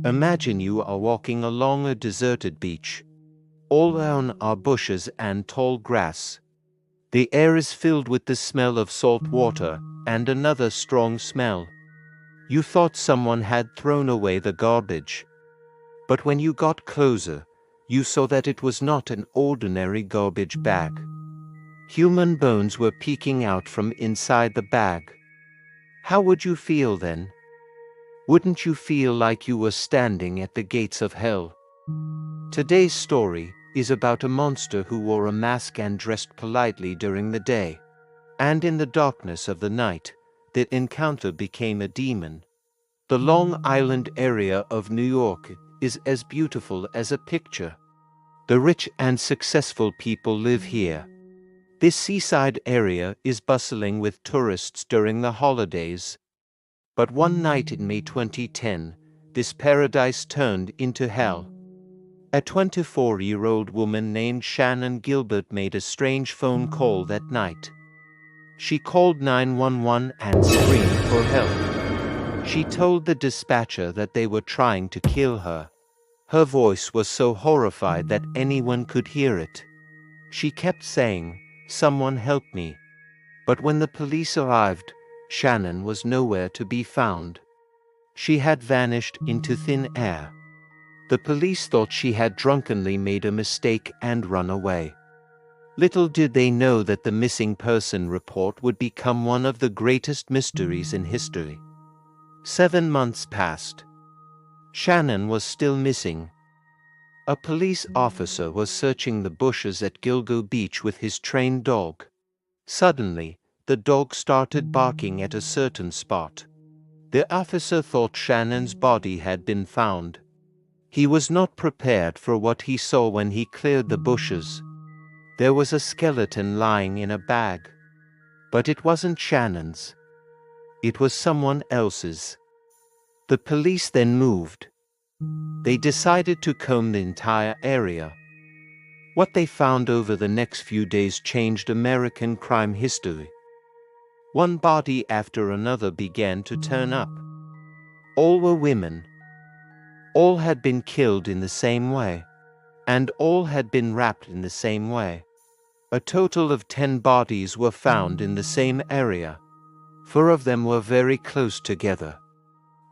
Imagine you are walking along a deserted beach. All around are bushes and tall grass. The air is filled with the smell of salt water and another strong smell. You thought someone had thrown away the garbage. But when you got closer, you saw that it was not an ordinary garbage bag. Human bones were peeking out from inside the bag. How would you feel then? Wouldn't you feel like you were standing at the gates of hell? Today's story is about a monster who wore a mask and dressed politely during the day. And in the darkness of the night, that encounter became a demon. The Long Island area of New York is as beautiful as a picture. The rich and successful people live here. This seaside area is bustling with tourists during the holidays. But one night in May 2010, this paradise turned into hell. A 24-year-old woman named Shannon Gilbert made a strange phone call that night. She called 911 and screamed for help. She told the dispatcher that they were trying to kill her. Her voice was so horrified that anyone could hear it. She kept saying, "Someone help me." But when the police arrived, Shannon was nowhere to be found. She had vanished into thin air. The police thought she had drunkenly made a mistake and run away. Little did they know that the missing person report would become one of the greatest mysteries in history. 7 months passed. Shannon was still missing. A police officer was searching the bushes at Gilgo Beach with his trained dog. Suddenly, the dog started barking at a certain spot. The officer thought Shannon's body had been found. He was not prepared for what he saw when he cleared the bushes. There was a skeleton lying in a bag. But it wasn't Shannon's. It was someone else's. The police then moved. They decided to comb the entire area. What they found over the next few days changed American crime history. One body after another began to turn up. All were women. All had been killed in the same way. And all had been wrapped in the same way. A total of 10 bodies were found in the same area. 4 of them were very close together.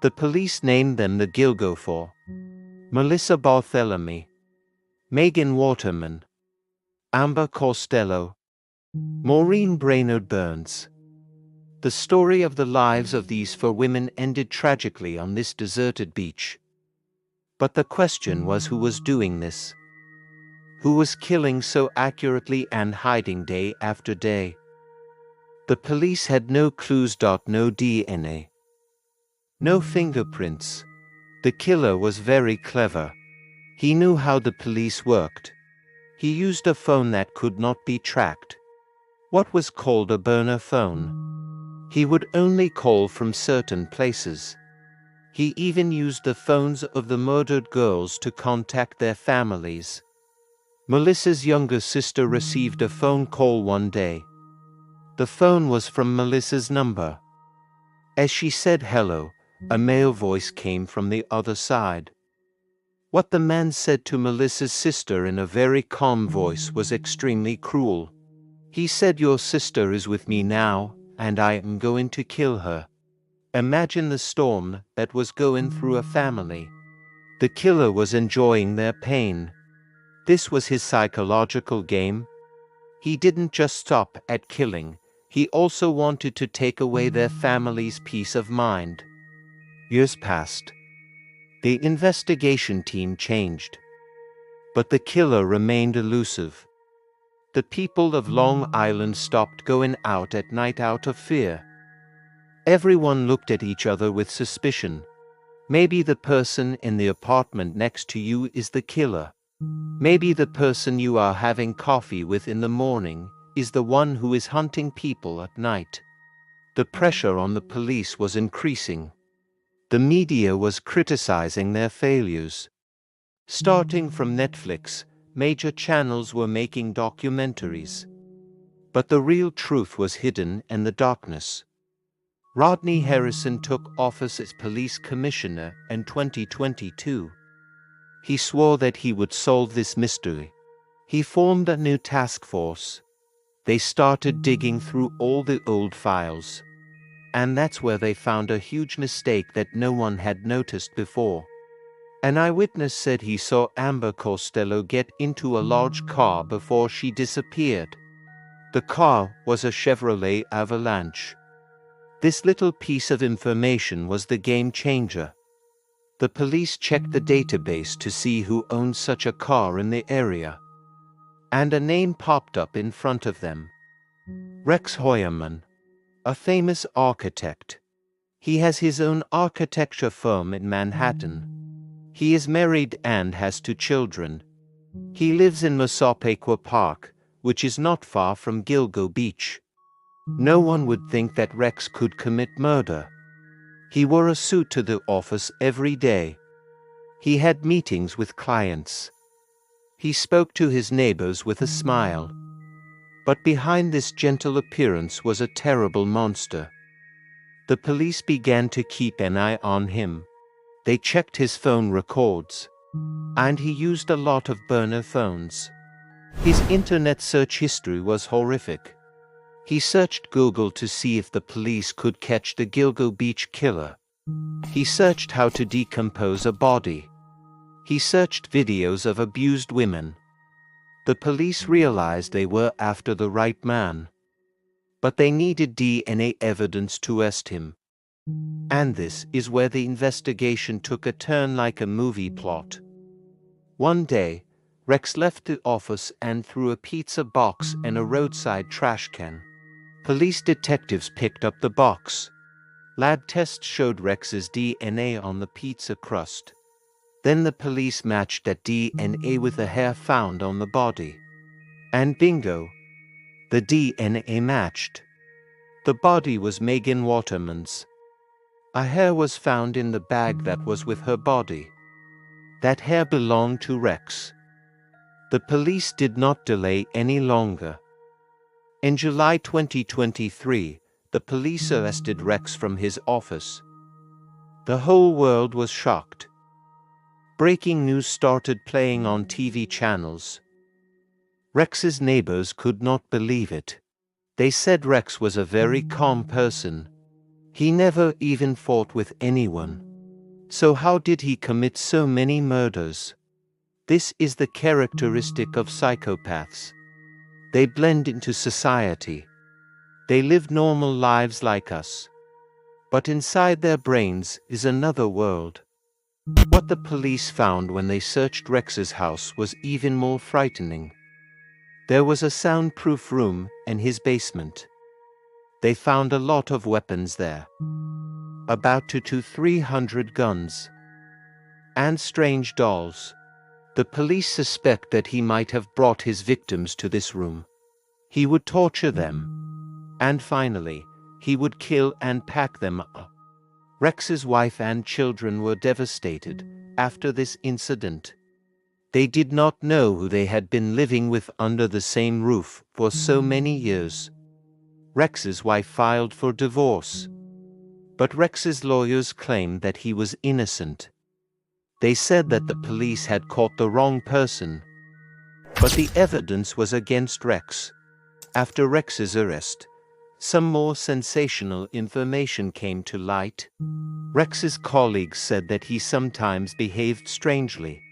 The police named them the Gilgo Four: Melissa Barthélemy, Megan Waterman, Amber Costello, Maureen Brainerd Burns. The story of the lives of these 4 women ended tragically on this deserted beach. But the question was, who was doing this? Who was killing so accurately and hiding day after day? The police had no clues. No DNA. No fingerprints. The killer was very clever. He knew how the police worked. He used a phone that could not be tracked. What was called a burner phone. He would only call from certain places. He even used the phones of the murdered girls to contact their families. Melissa's younger sister received a phone call one day. The phone was from Melissa's number. As she said hello, a male voice came from the other side. What the man said to Melissa's sister in a very calm voice was extremely cruel. He said, "Your sister is with me now, and I am going to kill her." Imagine the storm that was going through a family. The killer was enjoying their pain. This was his psychological game. He didn't just stop at killing, he also wanted to take away their family's peace of mind. Years passed. The investigation team changed. But the killer remained elusive. The people of Long Island stopped going out at night out of fear. Everyone looked at each other with suspicion. Maybe the person in the apartment next to you is the killer. Maybe the person you are having coffee with in the morning is the one who is hunting people at night. The pressure on the police was increasing. The media was criticizing their failures. Starting from Netflix, major channels were making documentaries. But the real truth was hidden in the darkness. Rodney Harrison took office as police commissioner in 2022. He swore that he would solve this mystery. He formed a new task force. They started digging through all the old files. And that's where they found a huge mistake that no one had noticed before. An eyewitness said he saw Amber Costello get into a large car before she disappeared. The car was a Chevrolet Avalanche. This little piece of information was the game changer. The police checked the database to see who owned such a car in the area. And a name popped up in front of them. Rex Heuermann, a famous architect. He has his own architecture firm in Manhattan. He is married and has 2 children. He lives in Massapequa Park, which is not far from Gilgo Beach. No one would think that Rex could commit murder. He wore a suit to the office every day. He had meetings with clients. He spoke to his neighbors with a smile. But behind this gentle appearance was a terrible monster. The police began to keep an eye on him. They checked his phone records. And he used a lot of burner phones. His internet search history was horrific. He searched Google to see if the police could catch the Gilgo Beach killer. He searched how to decompose a body. He searched videos of abused women. The police realized they were after the right man. But they needed DNA evidence to arrest him. And this is where the investigation took a turn like a movie plot. One day, Rex left the office and threw a pizza box in a roadside trash can. Police detectives picked up the box. Lab tests showed Rex's DNA on the pizza crust. Then the police matched that DNA with the hair found on the body. And bingo! The DNA matched. The body was Megan Waterman's. A hair was found in the bag that was with her body. That hair belonged to Rex. The police did not delay any longer. In July 2023, the police arrested Rex from his office. The whole world was shocked. Breaking news started playing on TV channels. Rex's neighbors could not believe it. They said Rex was a very calm person. He never even fought with anyone. So how did he commit so many murders? This is the characteristic of psychopaths. They blend into society. They live normal lives like us. But inside their brains is another world. What the police found when they searched Rex's house was even more frightening. There was a soundproof room in his basement. They found a lot of weapons there. About 200 to 300 guns. And strange dolls. The police suspect that he might have brought his victims to this room. He would torture them. And finally, he would kill and pack them up. Rex's wife and children were devastated after this incident. They did not know who they had been living with under the same roof for so many years. Rex's wife filed for divorce. But Rex's lawyers claimed that he was innocent. They said that the police had caught the wrong person. But the evidence was against Rex. After Rex's arrest, some more sensational information came to light. Rex's colleagues said that he sometimes behaved strangely.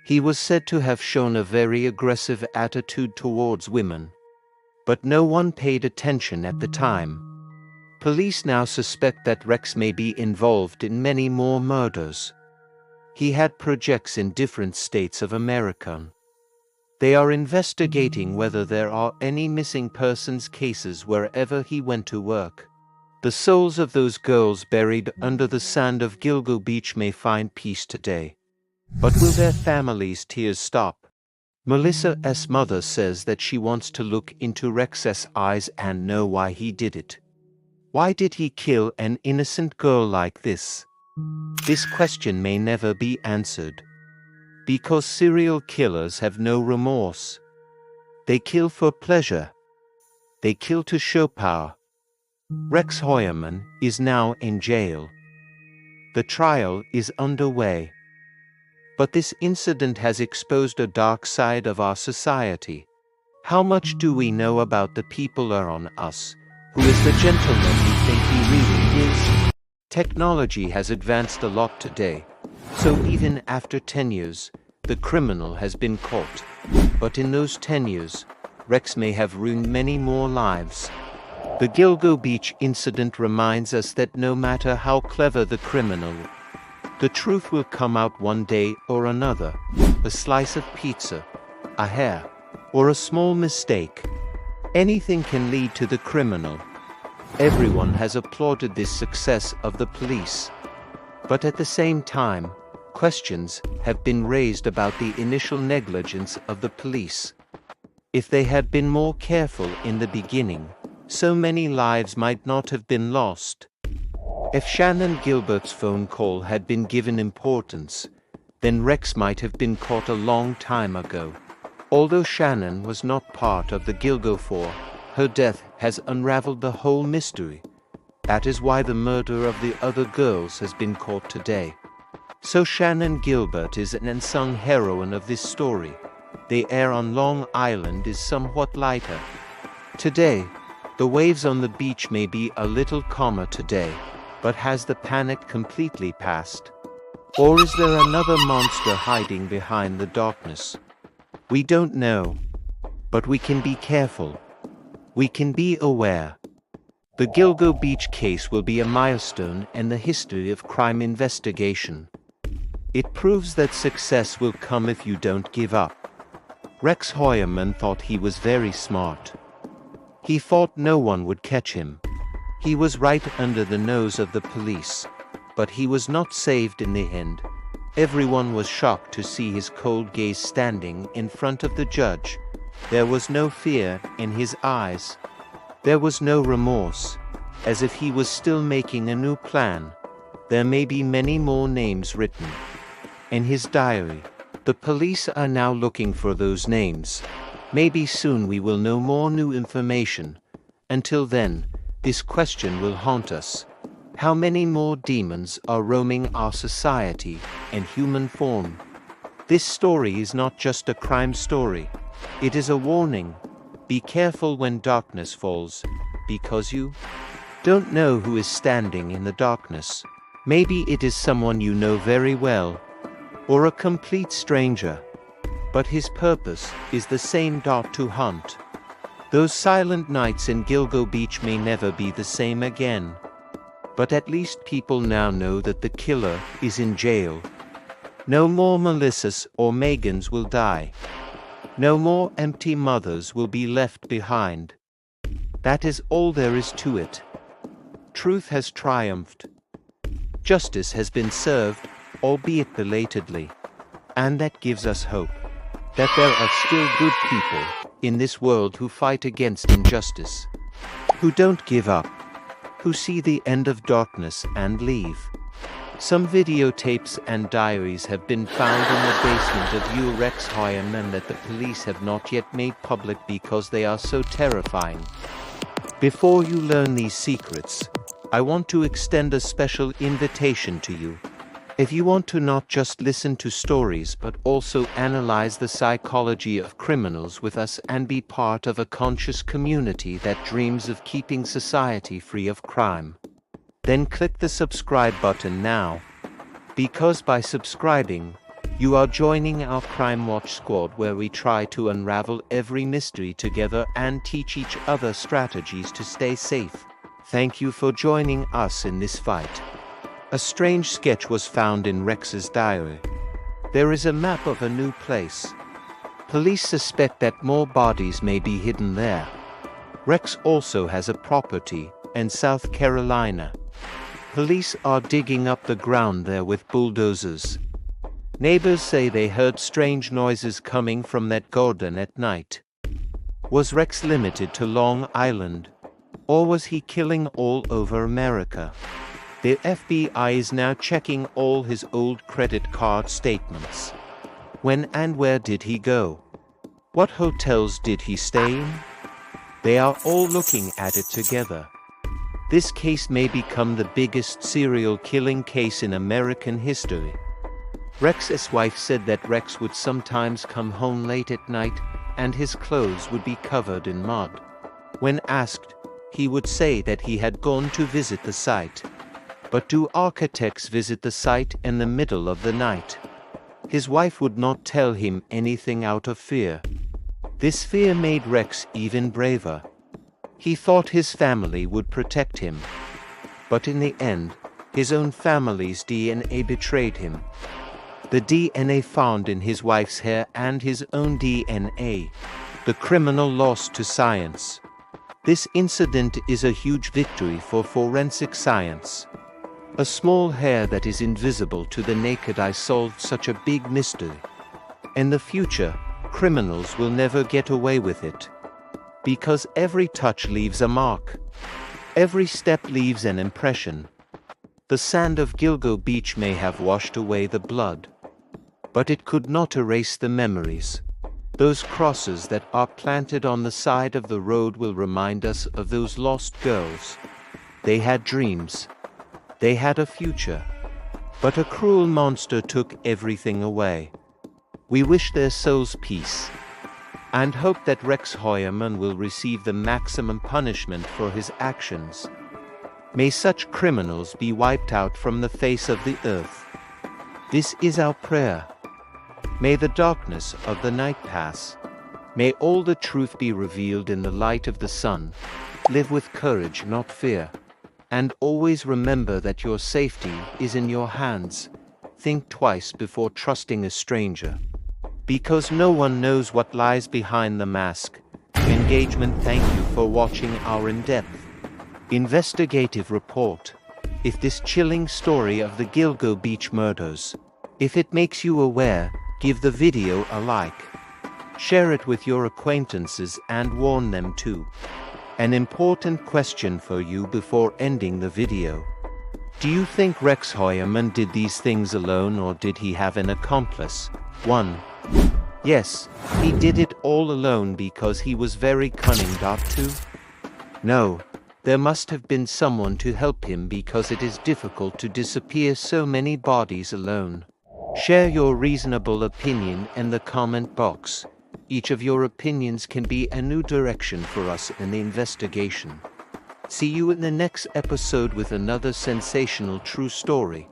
He was said to have shown a very aggressive attitude towards women. But no one paid attention at the time. Police now suspect that Rex may be involved in many more murders. He had projects in different states of America. They are investigating whether there are any missing persons cases wherever he went to work. The souls of those girls buried under the sand of Gilgo Beach may find peace today. But will their families' tears stop? Melissa's mother says that she wants to look into Rex's eyes and know why he did it. Why did he kill an innocent girl like this? This question may never be answered. Because serial killers have no remorse. They kill for pleasure. They kill to show power. Rex Heuermann is now in jail. The trial is underway. But this incident has exposed a dark side of our society. How much do we know about the people around us? Who is the gentleman we think he really is? Technology has advanced a lot today, so even after 10 years, the criminal has been caught. But in those 10 years, Rex may have ruined many more lives. The Gilgo Beach incident reminds us that no matter how clever the criminal, the truth will come out one day or another. A slice of pizza, a hair, or a small mistake. Anything can lead to the criminal. Everyone has applauded this success of the police. But at the same time, questions have been raised about the initial negligence of the police. If they had been more careful in the beginning, so many lives might not have been lost. If Shannon Gilbert's phone call had been given importance, then Rex might have been caught a long time ago. Although Shannon was not part of the Gilgo 4, her death has unraveled the whole mystery. That is why the murder of the other girls has been caught today. So Shannon Gilbert is an unsung heroine of this story. The air on Long Island is somewhat lighter. Today, the waves on the beach may be a little calmer today, but has the panic completely passed? Or is there another monster hiding behind the darkness? We don't know. But we can be careful. We can be aware. The Gilgo Beach case will be a milestone in the history of crime investigation. It proves that success will come if you don't give up. Rex Heuermann thought he was very smart. He thought no one would catch him. He was right under the nose of the police. But he was not saved in the end. Everyone was shocked to see his cold gaze standing in front of the judge. There was no fear in his eyes. There was no remorse, as if he was still making a new plan. There may be many more names written in his diary. The police are now looking for those names. Maybe soon we will know more new information. Until then, this question will haunt us. How many more demons are roaming our society in human form? This story is not just a crime story. It is a warning. Be careful when darkness falls, because you don't know who is standing in the darkness. Maybe it is someone you know very well, or a complete stranger. But his purpose is the same: to hunt. Those silent nights in Gilgo Beach may never be the same again. But at least people now know that the killer is in jail. No more Melissas or Megans will die. No more empty mothers will be left behind. That is all there is to it. Truth has triumphed. Justice has been served, albeit belatedly. And that gives us hope that there are still good people in this world who fight against injustice, who don't give up, who see the end of darkness and leave. Some videotapes and diaries have been found in the basement of Rex Heuermann that the police have not yet made public because they are so terrifying. Before you learn these secrets, I want to extend a special invitation to you. If you want to not just listen to stories but also analyze the psychology of criminals with us and be part of a conscious community that dreams of keeping society free of crime, then click the subscribe button now. Because by subscribing, you are joining our Crime Watch squad, where we try to unravel every mystery together and teach each other strategies to stay safe. Thank you for joining us in this fight. A strange sketch was found in Rex's diary. There is a map of a new place. Police suspect that more bodies may be hidden there. Rex also has a property in South Carolina. Police are digging up the ground there with bulldozers. Neighbors say they heard strange noises coming from that garden at night. Was Rex limited to Long Island? Or was he killing all over America? The FBI is now checking all his old credit card statements. When and where did he go? What hotels did he stay in? They are all looking at it together. This case may become the biggest serial killing case in American history. Rex's wife said that Rex would sometimes come home late at night and his clothes would be covered in mud. When asked, he would say that he had gone to visit the site. But do architects visit the site in the middle of the night? His wife would not tell him anything out of fear. This fear made Rex even braver. He thought his family would protect him. But in the end, his own family's DNA betrayed him. The DNA found in his wife's hair and his own DNA. The criminal lost to science. This incident is a huge victory for forensic science. A small hair that is invisible to the naked eye solved such a big mystery. In the future, criminals will never get away with it. Because every touch leaves a mark. Every step leaves an impression. The sand of Gilgo Beach may have washed away the blood, but it could not erase the memories. Those crosses that are planted on the side of the road will remind us of those lost girls. They had dreams. They had a future. But a cruel monster took everything away. We wish their souls peace, and hope that Rex Heuermann will receive the maximum punishment for his actions. May such criminals be wiped out from the face of the earth. This is our prayer. May the darkness of the night pass. May all the truth be revealed in the light of the sun. Live with courage, not fear. And always remember that your safety is in your hands. Think twice before trusting a stranger. Because no one knows what lies behind the mask. Engagement. Thank you for watching our in-depth investigative report. If this chilling story of the Gilgo Beach murders, if it makes you aware, give the video a like. Share it with your acquaintances and warn them too. An important question for you before ending the video. Do you think Rex Heuermann did these things alone or did he have an accomplice? 1. Yes, he did it all alone because he was very cunning. 2. No, there must have been someone to help him because it is difficult to disappear so many bodies alone. Share your reasonable opinion in the comment box. Each of your opinions can be a new direction for us in the investigation. See you in the next episode with another sensational true story.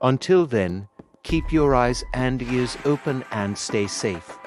Until then, keep your eyes and ears open and stay safe.